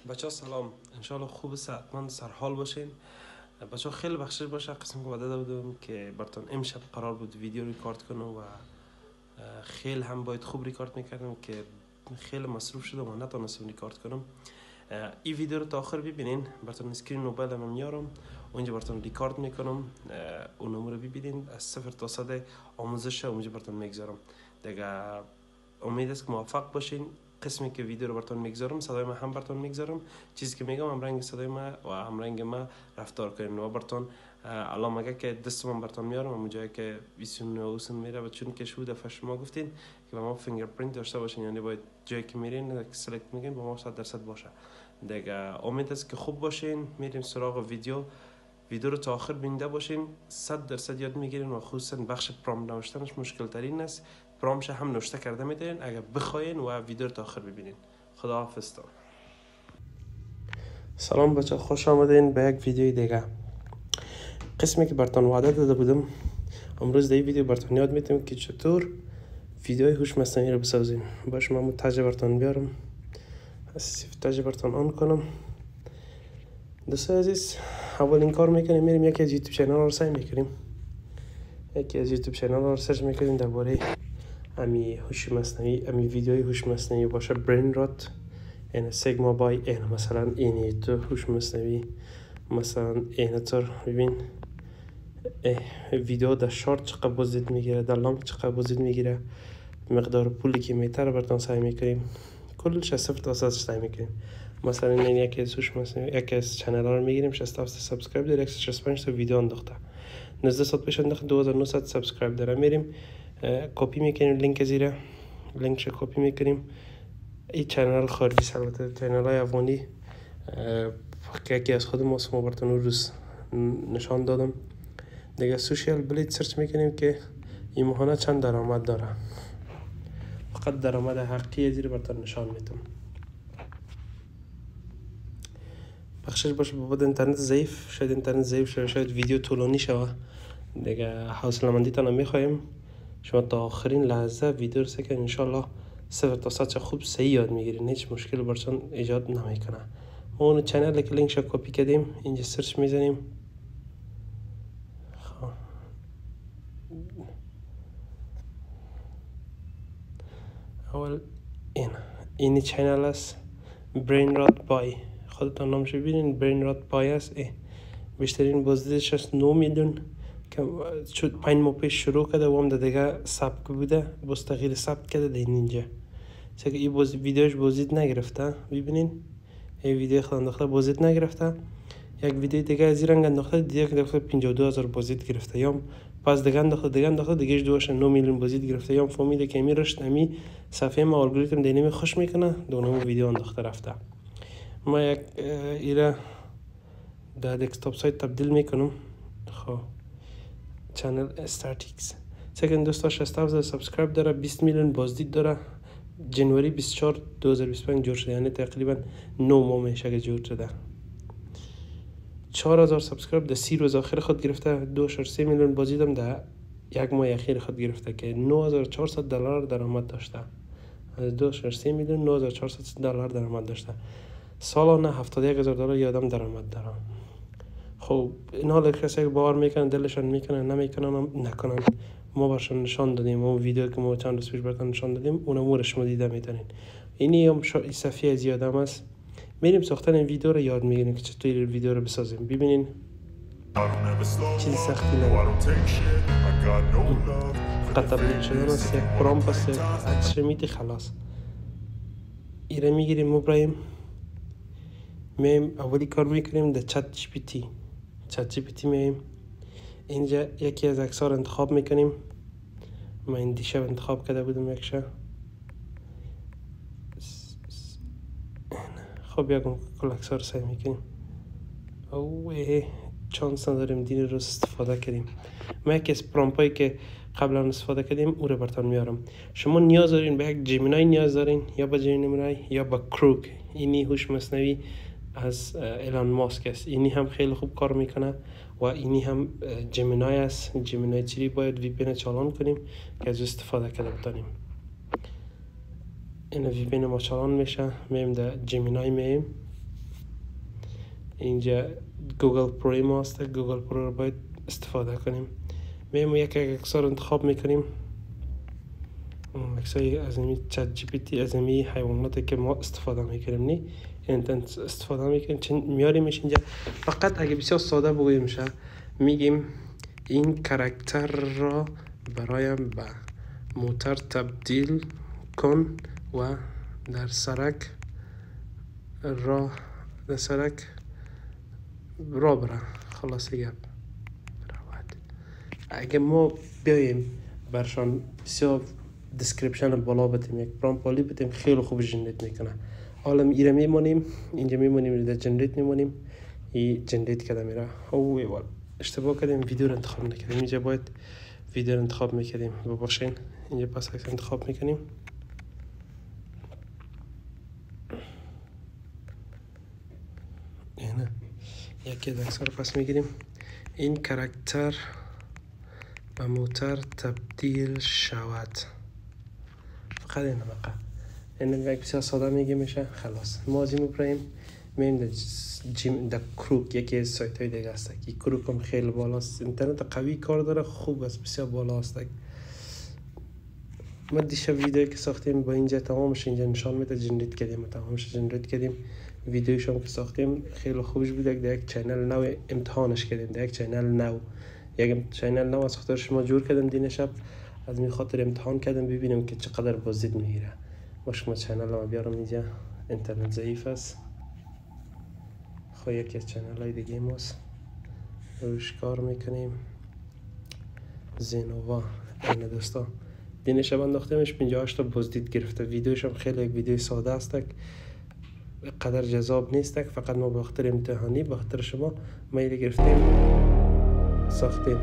بچه ها سلام، انشالله خوب صحتمند سرحال باشین. بچه ها خیلی بخشش باشه قسم که وعده بودم که براتون امشب قرار بود ویدیو ریکارد کنم و خیلی هم باید خوب ریکارد میکردم که خیلی مصروف شدم و نتونستم ریکارد کنم. این ویدیو رو تا آخر ببینین، براتون اسکرین موبایل هم میارم و اینجا براتون ریکارد میکنم. اون رو ببینین از 0 تا 100 آموزش اونجا براتون میگذارم دیگه. امید است که موفق باشین. قسمی که ویدیو رو براتون میگذارم صدای من هم براتون میگذارم، چیزی که میگم هم رنگ صدای من و هم رنگ من رفتار کنین و براتون الان مگه که دستم براتون میارم اون جایی که ویسون و اوسن میره و چون که شو دفعه شما گفتین که با ما فینگرپرینت داشته باشین، یعنی باید جایی که میرین سلکت میگین با ما 100% باشه دیگه. امید است که خوب باشین. میریم سراغ ویدیو رو تا آخر بینده باشین، 100% یاد میگیرین و خصوصا بخش پرام نوشتنش مشکل ترین است. پرامش هم نوشته کرده میتونین اگر بخواین و ویدیو رو تا آخر ببینین. خدا حافظ. سلام بچه، خوش آمدین به یک ویدیوی دیگه. قسمی که براتون وعده داده بودم امروز در این ویدیو براتون یاد میدم که چطور ویدیوهای هوش مصنوعی رو بسازیم. باش من تاج براتون بیارم، تاج براتون آن کنم. دوستان عزیز، اولین کار میکنیم میریم یکی از یوتیوب چینل رو سعی میکنیم، یکی از یوتیوب چینل رو سرچ میکنیم درباره امی هوش مصنوعی، امی ویدیوهای هوش مصنوعی باشه برین رات، یعنی سیگما بای این مثلا اینی تو هوش مصنوعی مثلا این طور ببین ویدیو در شارت چقدر بازدید میگیره، در لانگ چقدر بازدید میگیره، مقدار پولی که میتره براتون سعی میکنیم کلش از 0 تا 100 سعی میکنیم. مثلا این یکی از هوش مصنوعی یکی از چنل ها رو میگیریم 67 سابسکرایب داره، 165 تا ویدیو انداخته، 19 ساعت پیش انداخته، 2900 سابسکرایب داره. میریم کپی میکنیم لینک زیره، لینکش کپی میکنیم. این چنل خارجی البته چنل های افغانی که یکی از خود ما براتون روز نشان دادم دیگه. سوشیال بلید سرچ میکنیم که این ماهانه چند درآمد داره، فقط درآمد حقیقی زیر براتون نشان میدم. بخشش باشه بود اینترنت ضعیف، شاید اینترنت ضعیف شده، شاید ویدیو طولانی شوه دیگه. حوصله مندی تان میخوایم شما تا آخرین لحظه ویدیو رو سکن، انشالله 0 تا 100 خوب صحیح یاد میگیرین، هیچ مشکل براتون ایجاد نمیکنه. ما اون چنل که لینکش کپی کردیم اینجا سرچ میزنیم. اول این چنل است برین رات بای، خودتان نامش ببینین برین رات بای است. بیشترین بازدیدش است 9 میلیون که 5 ماه پیش شروع کرده و هم دیگه ثبت بوده، باز تغییر ثبت کرده در اینجا چون این ویدیوش بازدید نگرفته. ببینین این ویدیو خود انداخته بازدید نگرفته، یک ویدیو دیگه از این رنگ انداخته دیگه گرفته 52000 بازدید گرفته، یا پس دیگه انداخته دیگه دوش 9 میلیون بازدید گرفته. یا فهمیده که می رشت امی صفحه ما الگوریتم دینی خوش میکنه دونم ویدیو انداخته رفته. ما یک ایره در دسکتاپ سایت تبدیل میکنم. خب چنل استاتیکس سکند دوستا 67 سابسکرایب داره، 20 میلیون بازدید داره. جنوری 24 2025 جور شده، یعنی تقریبا 9 ماه میشه که جور شده. 4000 سابسکرایب در 30 روز آخر خود گرفته، 2.3 میلیون بازدیدم در یک ماه اخیر خود گرفته که 9400 دلار درآمد داشته. از 2.3 میلیون 9400 دلار درآمد داشته. سالانه 71000 دلار یادم درآمد داره. خب این حال کسی که باور میکنن دلشان میکنن نمیکنن نکنن، ما برشان نشان دادیم. اون ویدیو که ما چند روز پیش براتون نشان دادیم اونم رو شما دیده میتونین. اینی هم صفحه از یادم است. میریم ساختن این ویدیو رو یاد میگیریم که چطور این ویدیو رو بسازیم. ببینین چیز سختی نداره، فقط تبدیل شدن است، یک پرامپت است، عکس میتی خلاص. ایره میگیریم مبراهیم میم اولی کار میکنیم در چت جی پی تی میم اینجا یکی از عکس‌ها رو انتخاب میکنیم. من این دیشب انتخاب کرده بودم یکشه. خب یکم کل عکس‌ها رو سعی میکنیم. اوه چانس نداریم دین رو استفاده کردیم. ما یکی از پرامپایی که قبلا استفاده کردیم او رو براتون میارم. شما نیاز دارین به یک جیمینای نیاز دارین، یا به جیمینای یا به کروک. اینی هوش مصنوعی از ایلان ماسک است. اینی هم خیلی خوب کار میکنه و اینی هم جیمینای است. جیمینای چی باید وی پی ان چالان کنیم که از استفاده کرده بتانیم. این وی پی ان ما چالان میشه، میم در جیمینای میم اینجا گوگل پرو ما هست. گوگل پرو رو باید استفاده کنیم. میمون یک عکس رو انتخاب میکنیم، عکسای از این چت جی پی تی، از این حیواناتی که ما استفاده میکنیم نی انت استفاده میکنیم. میاریمش اینجا. فقط اگه بسیار ساده بگوییم میشه، میگیم این کاراکتر را برایم به موتر تبدیل کن و در سرک را بره. خلاصه گپ روید. اگه ما بیایم برشان بسیار دسکریپشن بالا بتیم، یک پرامپالی بتیم، خیلی خوب جنریت میکنه. حالا ایره میمونیم، اینجا میمونیم، در جنریت میمونیم، این جنریت کرده میره. اوه اشتباه کردیم، ویدیو رو انتخاب نکردیم. اینجا باید ویدیو رو انتخاب میکردیم. ببخشید. اینجا پس عکس انتخاب میکنیم. اینه یکی از عکس رو پس میگیریم. این کاراکتر به موتر تبدیل شود. فقط این نمقه. این یک بسیار ساده میگه میشه. خلاص ما از این میپراییم میریم در کروک، یکی از سایت های دیگه هست. این کروک هم خیلی بالاست، اینترنت قوی کار داره، خوب است، بسیار بالا است. ما دیشب ویدیویی که ساختیم با اینجا تمامش اینجا نشان میده، جنریت کردیم، تمامش جنریت کردیم. ویدیویش هم که ساختیم خیلی خوبش بود. در یک چینل نو امتحانش کردیم، در یک چینل نو، یک چینل نو از خاطر شما جور کردم دین شب، از این خاطر امتحان کردم ببینم که چقدر بازدید میگیره. باشه ما چینل رو بیارم اینجا، اینترنت ضعیف است. خب یکی از چینل های دیگه ماست، روش کار میکنیم. زینووا این دوستا دین شب انداختیمش، 58 تا بازدید گرفته. ویدیوش هم خیلی یک ویدیو ساده است، قدر جذاب نیست، فقط ما به خاطر امتحانی، به خاطر شما ما اینو گرفتیم ساختیم.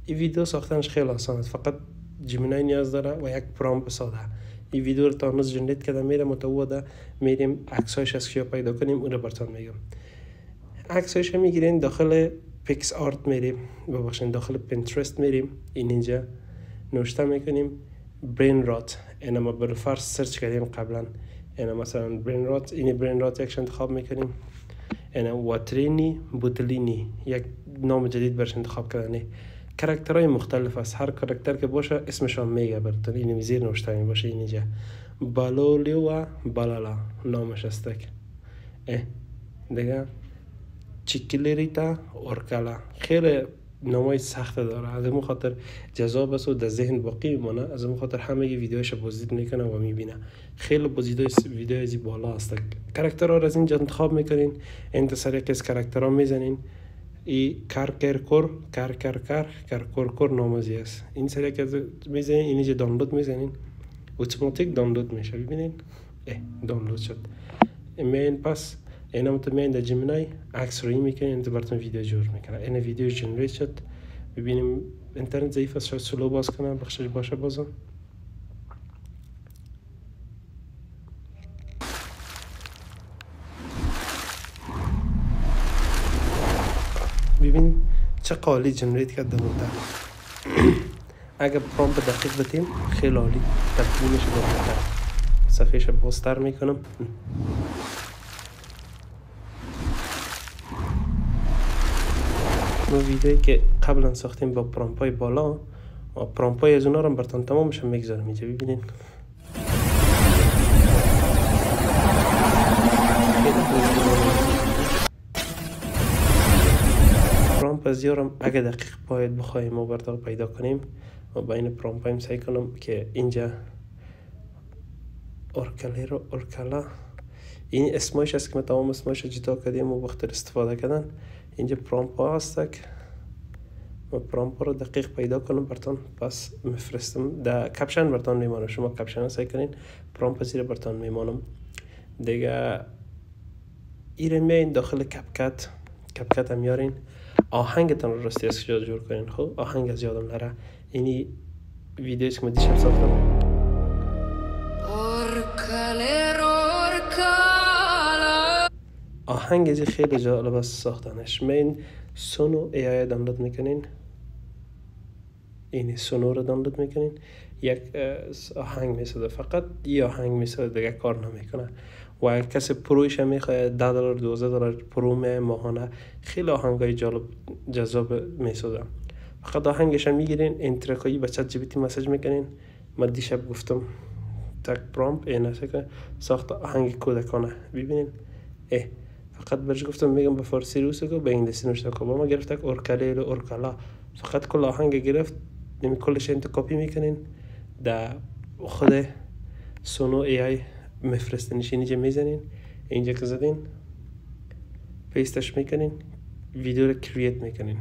این ویدیو ساختنش خیلی آسان است، فقط جیمینای نیاز داره و یک پرامپت ساده. این ویدیو رو تا هنوز جنریت کرده میره متوده، میریم عکسایش از کیا پیدا کنیم اون رو براتون میگم. عکسایش میگیرین داخل پیکس آرت میریم، ببخشید داخل پینترست میریم، اینجا نوشته میکنیم برین رات. اینا ما بالفرض سرچ کردیم قبلا. اینا مثلا برین رات، این برین رات یکش انتخاب میکنیم. اینا واترینی بوتلینی یک نام جدید برش انتخاب کردنی. کاراکترهای مختلف است، هر کاراکتر که باشه اسمشان میگه براتون. این زیر نوشته می باشه اینجا بالولی و بالالا نامش است. دیگه چیکلیریتا اورکالا خیلی نامای سخت داره، از اون خاطر جذاب است و در ذهن باقی میمونه. از اون خاطر همه ویدیوهاش بازدید میکنه و میبینه. خیلی ویدیو از بالا است. کاراکترها رو از اینجا انتخاب میکنین، انتصار یکی از کاراکترها میزنین. ای کار نامازی است. این سری که میزنین اینجا دانلود میزنین، اتوماتیک دانلود میشه. ببینین دانلود شد. این پس اینا متمین در جیمینای عکس روی میکنین، براتون ویدیو جور میکنه. این ویدیو جنریت شد. ببینیم اینترنت ضعیف است، شاید سلو باز کنم، بخشش باشه بازم. ببین چه قالی جنریت کرده بوده. اگر پرامپت دقیق بتیم خیلی عالی تبدیل میشه به موتر. صفحهش بازتر میکنم. ما ویدیویی که قبلا ساختیم با پرامپای بالا و پرامپای از اونا رو براتون تمامش میگذارم اینجا. ببینین پرامپ از یارم اگه دقیق باید بخوایم ما براتون پیدا کنیم و با این پرامپایم سعی کنم که اینجا اورکالا این اسمش است که ما تمام اسمش جدا کردیم و بخاطر استفاده کردن. اینجا پرامپ ها هستک و پرامپ رو دقیق پیدا کنم براتون پس میفرستم. در کپشن براتون میمانم، شما کپشن سعی کنین. پرامپ زیر براتون میمانم دیگه. ایره میین داخل کپکت هم میارین. آهنگتان رو راستی از کجا جور کنین. خب آهنگ از یادم نره. اینی ویدیویی که ما دیشب ساختم. آهنگ ازی خیلی جالب است ساختنش. این سونو ای آی دانلود میکنین، این سونو رو دانلود میکنین، یک آهنگ میسازه، فقط یه آهنگ میسازه، دیگه کار نمیکنه. و کسی پرویش هم میخواد $10 $12 پرو ماهانه، خیلی آهنگای جالب جذاب میسازه. فقط آهنگش هم میگیرین، این ترکایی به چت جی پی تی مسیج میکنین. من دیشب گفتم تک پرامپ این است که ساخت آهنگ کودکانه، ببینین فقط برش گفتم میگم به فارسی روسه که به انگلیسی نوشته که با ما گرفت اورکلیل اورکلا، فقط کل آهنگ گرفت، نمی کلش انت کپی میکنین در خود سونو ای آی مفرستنش، اینجا میزنین، اینجا که زدین پیستش میکنین، ویدیو رو کرییت میکنین،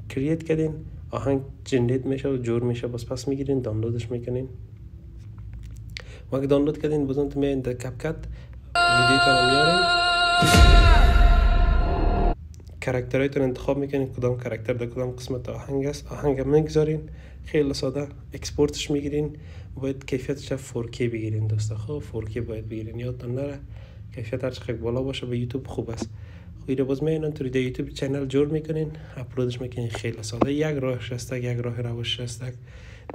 کرییت کردین آهنگ جنریت میشه و جور میشه، بس پس میگیرین دانلودش میکنین. وقتی دانلود کردین بزن تو میان در کپ کت ویدیو تا میارین، کاراکترایتون انتخاب میکنین کدام کاراکتر در کدام قسمت آهنگ است، آهنگ میگذارین، خیلی ساده اکسپورتش میگیرین. باید کیفیتش 4K بگیرین دوستا، خب 4K باید بگیرین، یادتون نره کیفیت هر چقدر بالا باشه به یوتیوب خوب است. خیلی باز میانن توی یوتیوب چنل جور میکنین، اپلودش میکنین، خیلی ساده. یک راهش است، یک راه روش است.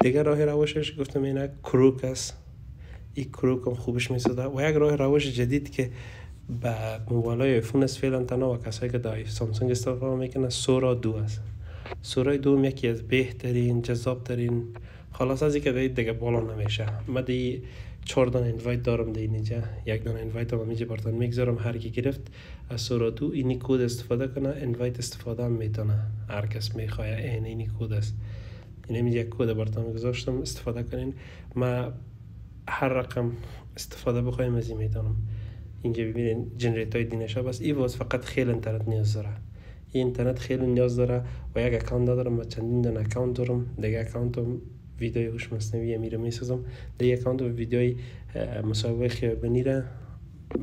دیگه راه روشش گفتم اینا کروک است، این کروک هم خوبش میساده. و یک راه روش جدید که با موبایل‌های آیفون است فعلا تنها و کسایی که در سامسونگ استفاده میکنن، سورا 2 است. سورا 2 یکی از بهترین جذاب ترین، خلاص از اینکه دیگه بالا نمیشه. من دی 4 دانه اینوایت دارم دی اینجا، یک دانه اینوایت هم اینجا براتون میگذارم، هر کی گرفت از سورا 2 اینی کد استفاده کنه، اینوایت استفاده هم میتونه، هر کس میخواد اینی کد است. این یک کد براتون گذاشتم استفاده کنین. ما هر رقم استفاده بخوایم از این میتونم. اینجا ببینین جنریت های دینشه، بس ای واس فقط خیلی اینترنت نیاز داره، این اینترنت خیلی نیاز داره و یک اکانت دارم، من چندین دونه اکانت دارم. دیگه اکانتم ویدیوی هوش مصنوعی میره میسازم، دیگه اکانت ویدیوی مسابقه خیابانی را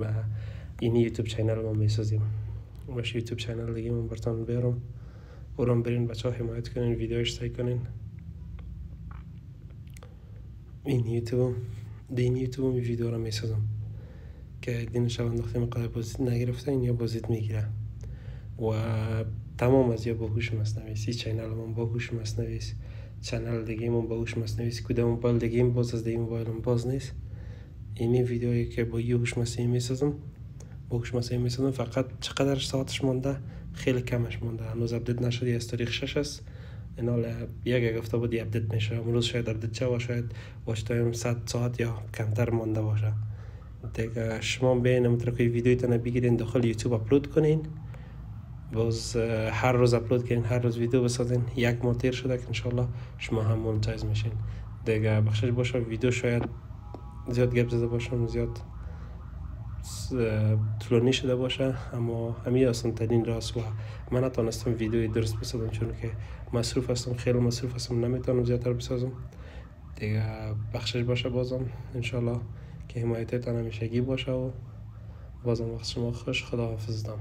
و این یوتیوب چینل ما میسازیم. باشه یوتیوب چینل دیگه من براتون بیارم، اونم برین بچه‌ها حمایت کنین، ویدیوش سعی کنین. این یوتیوب ویدیو را میسازم که دینش انداخته مقدار بازدید نگرفته، این یا بازدید میگیره و تمام از یا با هوش مصنوعی است. چینل من با هوش مصنوعی است، چینل دیگه من با هوش مصنوعی است، کدام موبایل دیگه من باز از دیگه موبایلم باز نیست. این ویدیویی که با هوش مصنوعی میسازم، با هوش مصنوعی میسازم، فقط چقدر ساعتش مونده، خیلی کمش مونده، هنوز اپدیت نشده، از تاریخ 6 است. اینا یک هفته بعد اپدیت میشه، امروز شاید اپدیت شه و شاید واچ تایم 100 ساعت یا کمتر مونده باشه. دیگه شما بین مترکای ویدیویتون بگیرین داخل یوتیوب اپلود کنین، باز هر روز اپلود کنین، هر روز ویدیو بسازین، یک ماه تیر شده که انشالله شما هم مونتایز میشین. دیگه بخشش باشه ویدیو شاید زیاد گپ زده باشم، زیاد طولانی شده باشه، اما همین آسان ترین راست و من نتونستم ویدیوی درست بسازم چون که مصروف هستم، خیلی مصروف هستم، نمیتونم زیادتر بسازم. دیگه بخشش باشه بازم انشالله که حمایتتان همیشگی باشه و بازم وقت شما خوش. خدا حافظتان.